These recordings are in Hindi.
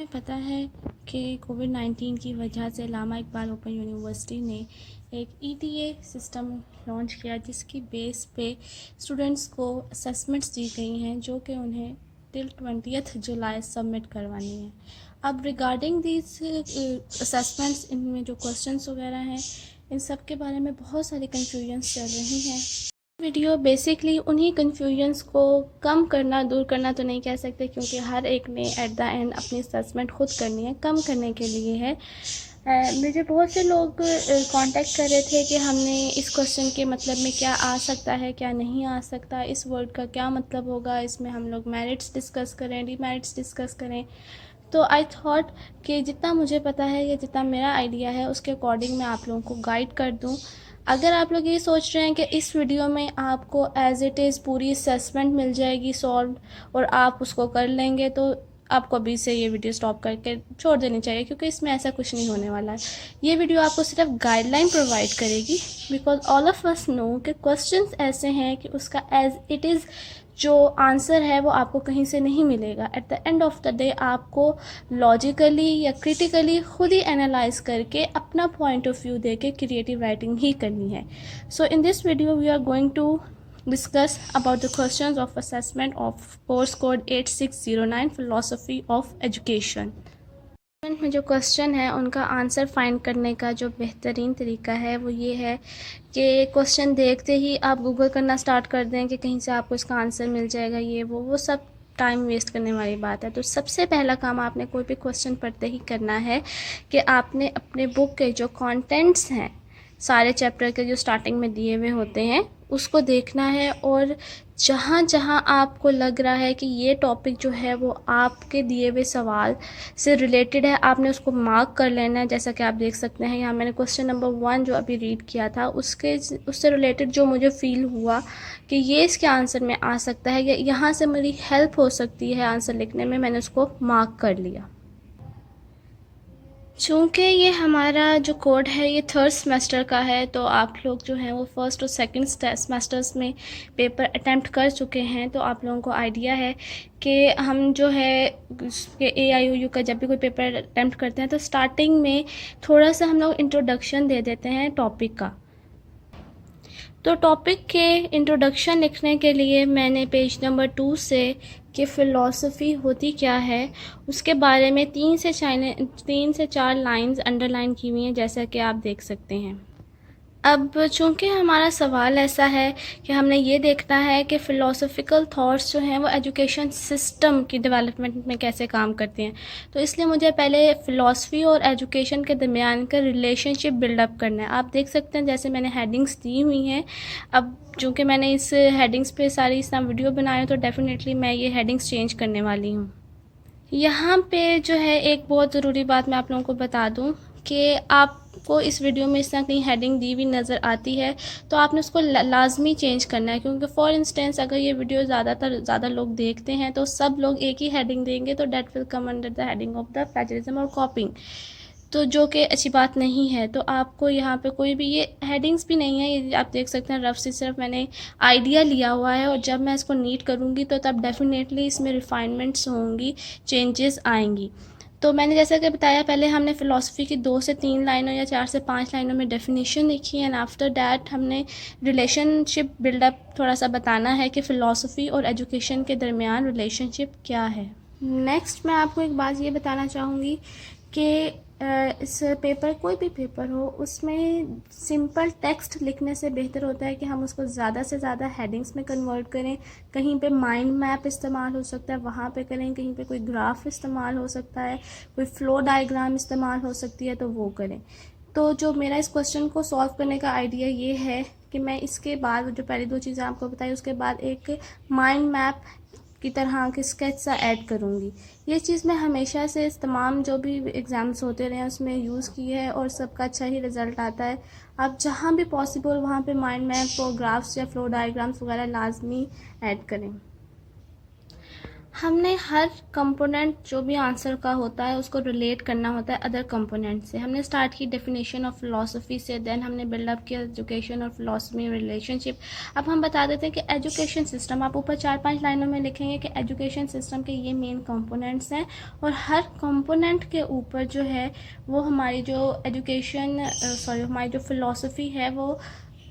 पता है कि कोविड-19 की वजह से अल्लामा इकबाल ओपन यूनिवर्सिटी ने एक ईटीए सिस्टम लॉन्च किया, जिसकी बेस पे स्टूडेंट्स को असेसमेंट्स दी गई हैं जो कि उन्हें टिल 20 जुलाई सबमिट करवानी है। अब रिगार्डिंग दीज असेसमेंट्स, इनमें जो क्वेश्चंस वगैरह हैं, इन सब के बारे में बहुत सारी कन्फ्यूजन्स चल रही हैं। वीडियो बेसिकली उन्हीं कन्फ्यूजन्स को कम करना, दूर करना तो नहीं कह सकते, क्योंकि हर एक ने एट द एंड अपनी असेसमेंट खुद करनी है, कम करने के लिए है। मुझे बहुत से लोग कांटेक्ट कर रहे थे कि हमने इस क्वेश्चन के मतलब में क्या आ सकता है, क्या नहीं आ सकता, इस वर्ड का क्या मतलब होगा, इसमें हम लोग मेरिट्स डिस्कस करें, डीमेरिट्स डिस्कस करें। तो आई थॉट कि जितना मुझे पता है या जितना मेरा आइडिया है उसके अकॉर्डिंग मैं आप लोगों को गाइड कर दूं। अगर आप लोग ये सोच रहे हैं कि इस वीडियो में आपको एज इट इज़ पूरी असेसमेंट मिल जाएगी सॉल्व और आप उसको कर लेंगे, तो आपको अभी से ये वीडियो स्टॉप करके छोड़ देनी चाहिए, क्योंकि इसमें ऐसा कुछ नहीं होने वाला है। ये वीडियो आपको सिर्फ गाइडलाइन प्रोवाइड करेगी, because all of us know कि क्वेश्चंस ऐसे हैं कि उसका एज इट इज़ जो आंसर है वो आपको कहीं से नहीं मिलेगा। At the end of the day आपको लॉजिकली या क्रिटिकली खुद ही एनालाइज करके अपना पॉइंट ऑफ व्यू दे के क्रिएटिव राइटिंग ही करनी है। So in this video we are going to discuss about the questions of assessment of course code 8609 philosophy of education। में जो क्वेश्चन है उनका आंसर फाइंड करने का जो बेहतरीन तरीका है वो ये है कि क्वेश्चन देखते ही आप गूगल करना स्टार्ट कर दें कि कहीं से आपको इसका आंसर मिल जाएगा, ये वो सब टाइम वेस्ट करने वाली बात है। तो सबसे पहला काम आपने कोई भी क्वेश्चन पढ़ते ही करना है कि आपने अपने बुक के जो कंटेंट्स हैं, सारे चैप्टर के जो स्टार्टिंग में दिए हुए होते हैं, उसको देखना है, और जहाँ जहाँ आपको लग रहा है कि ये टॉपिक जो है वो आपके दिए हुए सवाल से रिलेटेड है, आपने उसको मार्क कर लेना है। जैसा कि आप देख सकते हैं यहाँ मैंने क्वेश्चन नंबर 1 जो अभी रीड किया था उससे रिलेटेड जो मुझे फ़ील हुआ कि ये इसके आंसर में आ सकता है या यहाँ से मेरी हेल्प हो सकती है आंसर लिखने में, मैंने उसको मार्क कर लिया। चूँकि ये हमारा जो कोड है ये 3rd सेमेस्टर का है, तो आप लोग जो हैं वो 1st और 2nd सेमेस्टर्स में पेपर अटैम्प्ट कर चुके हैं, तो आप लोगों को आइडिया है कि हम जो है AIOU का जब भी कोई पेपर अटैम्प्ट करते हैं तो स्टार्टिंग में थोड़ा सा हम लोग इंट्रोडक्शन दे देते हैं टॉपिक का। तो टॉपिक के इंट्रोडक्शन लिखने के लिए मैंने पेज नंबर 2 से कि फ़िलासफ़ी होती क्या है उसके बारे में 3 से 4 लाइंस अंडरलाइन की हुई हैं, जैसा कि आप देख सकते हैं। अब चूँकि हमारा सवाल ऐसा है कि हमने ये देखना है कि फ़िलासफ़िकल थॉट्स जो हैं वो एजुकेशन सिस्टम की डेवलपमेंट में कैसे काम करते हैं, तो इसलिए मुझे पहले फ़िलासफ़ी और एजुकेशन के दरमियान का रिलेशनशिप बिल्डअप करना है। आप देख सकते हैं जैसे मैंने हेडिंग्स दी हुई हैं। अब चूँकि मैंने इस हेडिंग्स पे सारी इस वीडियो बनाई, तो डेफ़िनेटली मैं ये हेडिंग्स चेंज करने वाली हूँ। यहाँ पे जो है एक बहुत ज़रूरी बात मैं आप लोगों को बता दूँ कि आपको इस वीडियो में इस तरह कहीं हेडिंग दी हुई नज़र आती है तो आपने उसको लाजमी चेंज करना है, क्योंकि फॉर इंस्टेंस अगर ये वीडियो ज़्यादा लोग देखते हैं तो सब लोग एक ही हेडिंग देंगे, तो that will come under the heading of the plagiarism और कॉपिंग, तो जो कि अच्छी बात नहीं है। तो आपको यहाँ पे कोई भी ये हेडिंग्स भी नहीं है, ये आप देख सकते हैं रफ से सिर्फ मैंने आइडिया लिया हुआ है, और जब मैं इसको नीट करूँगी तो तब डेफिनेटली इसमें रिफाइनमेंट्स होंगी, चेंजेस आएंगी। तो मैंने जैसा कि बताया पहले हमने फ़िलासफ़ी की 2 से 3 लाइनों या 4 से 5 लाइनों में डेफिनेशन लिखी है, एंड आफ्टर दैट हमने रिलेशनशिप बिल्डअप थोड़ा सा बताना है कि फ़िलासफ़ी और एजुकेशन के दरमियान रिलेशनशिप क्या है। नेक्स्ट मैं आपको एक बात ये बताना चाहूँगी कि इस पेपर, कोई भी पेपर हो, उसमें सिंपल टेक्स्ट लिखने से बेहतर होता है कि हम उसको ज़्यादा से ज़्यादा हेडिंग्स में कन्वर्ट करें। कहीं पे माइंड मैप इस्तेमाल हो सकता है, वहाँ पे करें, कहीं पे कोई ग्राफ इस्तेमाल हो सकता है, कोई फ्लो डायग्राम इस्तेमाल हो सकती है, तो वो करें। तो जो मेरा इस क्वेश्चन को सॉल्व करने का आइडिया ये है कि मैं इसके बाद जो पहली 2 चीज़ें आपको बताई उसके बाद एक माइंड मैप की तरह की स्केच सा ऐड करूँगी। ये चीज़ मैं हमेशा से इस तमाम जो भी एग्ज़ाम्स होते रहे हैं उसमें यूज़ की है और सबका अच्छा ही रिज़ल्ट आता है। आप जहाँ भी पॉसिबल वहाँ पे माइंड मैप और ग्राफ्स या फ्लो डायग्राम्स वगैरह लाजमी ऐड करें। हमने हर कंपोनेंट जो भी आंसर का होता है उसको रिलेट करना होता है अदर कंपोनेंट से। हमने स्टार्ट की डेफिनेशन ऑफ फिलॉसफी से, देन हमने बिल्डअप किया एजुकेशन और फिलॉसफी में रिलेशनशिप। अब हम बता देते हैं कि एजुकेशन सिस्टम, आप ऊपर 4-5 लाइनों में लिखेंगे कि एजुकेशन सिस्टम के ये मेन कंपोनेंट्स हैं और हर कंपोनेंट के ऊपर जो है वो हमारी जो हमारी जो फिलॉसफी है वो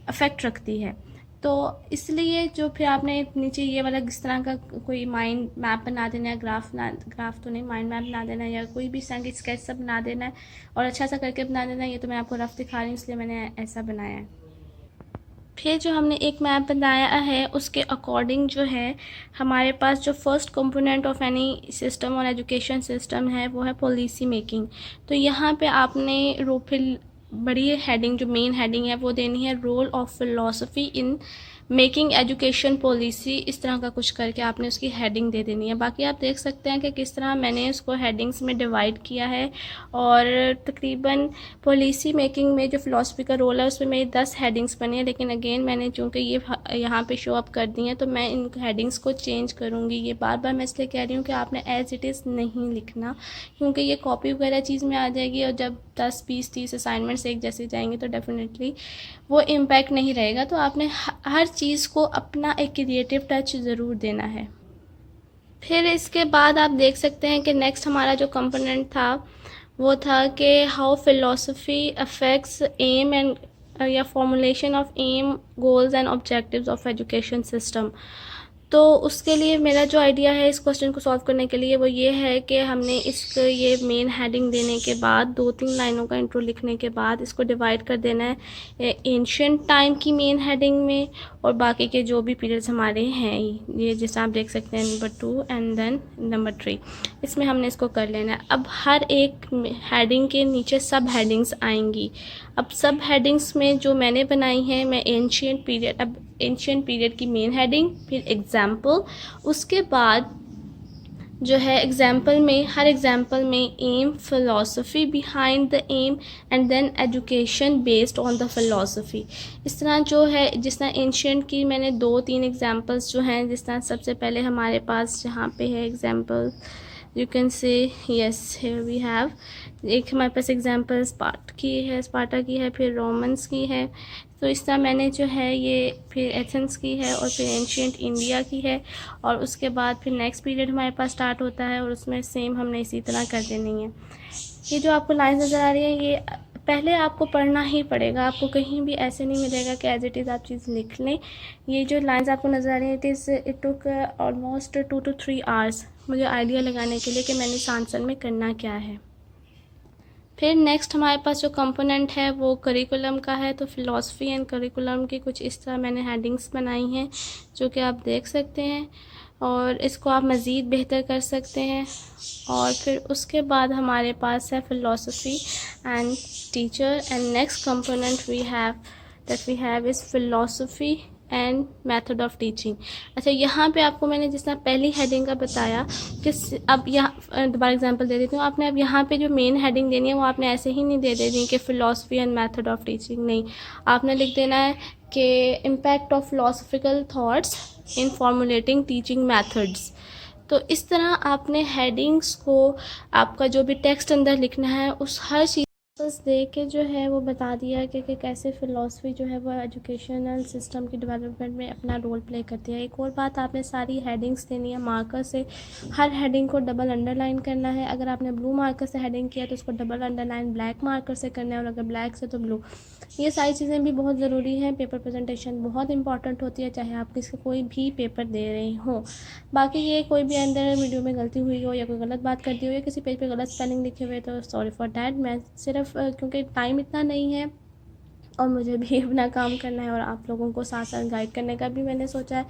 अफेक्ट रखती है। तो इसलिए जो फिर आपने नीचे ये वाला इस तरह का कोई माइंड मैप बना देना है, ग्राफ तो नहीं, माइंड मैप बना देना है या कोई भी संग स्केच सा बना देना है और अच्छा सा करके बना देना है। ये तो मैं आपको रफ दिखा रही हूँ इसलिए मैंने ऐसा बनाया है। फिर जो हमने एक मैप बनाया है उसके अकॉर्डिंग जो है हमारे पास जो first component of any system और एजुकेशन सिस्टम है वो है पॉलिसी मेकिंग। तो यहाँ पे आपने फिर बड़ी हेडिंग जो मेन हेडिंग है वो देनी है role of philosophy in making education policy, इस तरह का कुछ करके आपने उसकी हेडिंग दे देनी है। बाकी आप देख सकते हैं कि किस तरह मैंने इसको हेडिंग्स में डिवाइड किया है और तकरीबन पॉलिसी मेकिंग में जो फ़िलासफ़ी का रोल है उसमें मेरी 10 हेडिंग्स बनी है, लेकिन अगेन मैंने चूँकि ये यहाँ पे शो अप कर दी हैं तो मैं इन हेडिंग्स को चेंज करूँगी। ये बार बार मैं इसलिए कह रही हूँ कि आपने एज इट इज़ नहीं लिखना, क्योंकि ये कॉपी वगैरह चीज़ में आ जाएगी और जब 10, 20, 30 असाइनमेंट्स एक जैसे जाएंगे तो डेफिनेटली वो इम्पैक्ट नहीं रहेगा। तो आपने हर चीज़ को अपना एक क्रिएटिव टच ज़रूर देना है। फिर इसके बाद आप देख सकते हैं कि नेक्स्ट हमारा जो कंपोनेंट था वो था कि how philosophy affects aim and या formulation of aim, goals and objectives of education system. तो उसके लिए मेरा जो आइडिया है इस क्वेश्चन को सॉल्व करने के लिए वो ये है कि हमने ये मेन हेडिंग देने के बाद 2-3 लाइनों का इंट्रो लिखने के बाद इसको डिवाइड कर देना है एंशिएंट टाइम की मेन हेडिंग में और बाकी के जो भी पीरियड्स हमारे हैं ये जैसा आप देख सकते हैं नंबर 2 एंड देन नंबर 3, इसमें हमने इसको कर लेना है। अब हर एक हेडिंग के नीचे सब हेडिंग्स आएंगी। अब सब हेडिंग्स में जो मैंने बनाई हैं मैं एंशिएंट पीरियड, अब एंशिएंट पीरियड की मेन हेडिंग, फिर एग्जाम्पल, उसके बाद जो है एग्जाम्पल में हर एग्जाम्पल में aim, philosophy behind the aim and then education based on the philosophy. इस तरह जो है जिस तरह एंशिएंट की मैंने 2-3 एग्जाम्पल्स जो हैं, जिस तरह सबसे पहले हमारे पास जहाँ पे है example you can say yes here we have, एक हमारे पास एग्जाम्पल स्पार्टा की है, फिर रोमन्स की है। तो इस तरह मैंने जो है ये फिर एथेंस की है और फिर एंशिएंट इंडिया की है और उसके बाद फिर नेक्स्ट पीरियड हमारे पास स्टार्ट होता है और उसमें सेम हमने इसी तरह कर देनी है। ये जो आपको लाइन नज़र आ रही है ये पहले आपको पढ़ना ही पड़ेगा, आपको कहीं भी ऐसे नहीं मिलेगा कि एज इट इज़ आप चीज़ लिख लें। ये जो लाइंस आपको नज़र आ रही है it took almost 2 to 3 hours मुझे आइडिया लगाने के लिए कि मैंने इस आंसर में करना क्या है। फिर नेक्स्ट हमारे पास जो कंपोनेंट है वो करिकुलम का है। तो फ़िलासफ़ी एंड करिकुलम की कुछ इस तरह मैंने हेडिंग्स बनाई हैं जो कि आप देख सकते हैं और इसको आप मज़ीद बेहतर कर सकते हैं। और फिर उसके बाद हमारे पास है philosophy and teacher and next component we have is philosophy and method of teaching. अच्छा, यहाँ पे आपको मैंने जिस तरह पहली हेडिंग का बताया कि अब यहाँ दोबारा एग्जांपल दे देती हूँ। आपने अब यहाँ पे जो मेन हेडिंग देनी है वो आपने ऐसे ही नहीं दे देनी कि philosophy and method of teaching, नहीं, आपने लिख देना है कि impact of philosophical thoughts in formulating teaching methods. तो इस तरह आपने हेडिंग्स को आपका जो भी टेक्स्ट अंदर लिखना है उस हर चीज़ बस दे के जो है वो बता दिया कि कैसे फ़िलासफ़ी जो है वो एजुकेशनल सिस्टम की डेवलपमेंट में अपना रोल प्ले करती है। एक और बात, आपने सारी हेडिंग्स देनी है मार्कर से, हर हेडिंग को डबल अंडरलाइन करना है। अगर आपने ब्लू मार्कर से हेडिंग किया तो उसको डबल अंडरलाइन ब्लैक मार्कर से करना है और अगर ब्लैक से तो ब्लू। ये सारी चीज़ें भी बहुत ज़रूरी हैं। पेपर प्रेजेंटेशन बहुत इंपॉर्टेंट होती है, चाहे आप किसी कोई भी पेपर दे रहे हों। बाकी ये कोई भी अंदर वीडियो में गलती हुई हो या कोई गलत बात कर दी हो या किसी पेज पे गलत स्पेलिंग लिखे हुए तो सॉरी फॉर डैट। मैं सिर्फ क्योंकि टाइम इतना नहीं है और मुझे भी अपना काम करना है और आप लोगों को साथ साथ गाइड करने का भी मैंने सोचा है,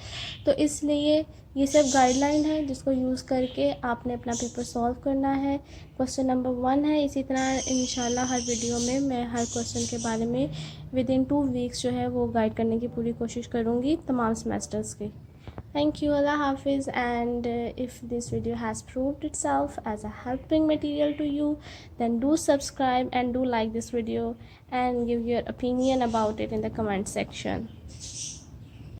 तो इसलिए ये सब गाइडलाइन है जिसको यूज़ करके आपने अपना पेपर सॉल्व करना है। क्वेश्चन नंबर 1 है। इसी तरह इंशाल्लाह हर वीडियो में मैं हर क्वेश्चन के बारे में विदिन 2 वीक्स जो है वो गाइड करने की पूरी कोशिश करूँगी तमाम सेमेस्टर्स की। Thank you, Allah Hafiz, and if this video has proved itself as a helping material to you, then do subscribe and do like this video and give your opinion about it in the comment section.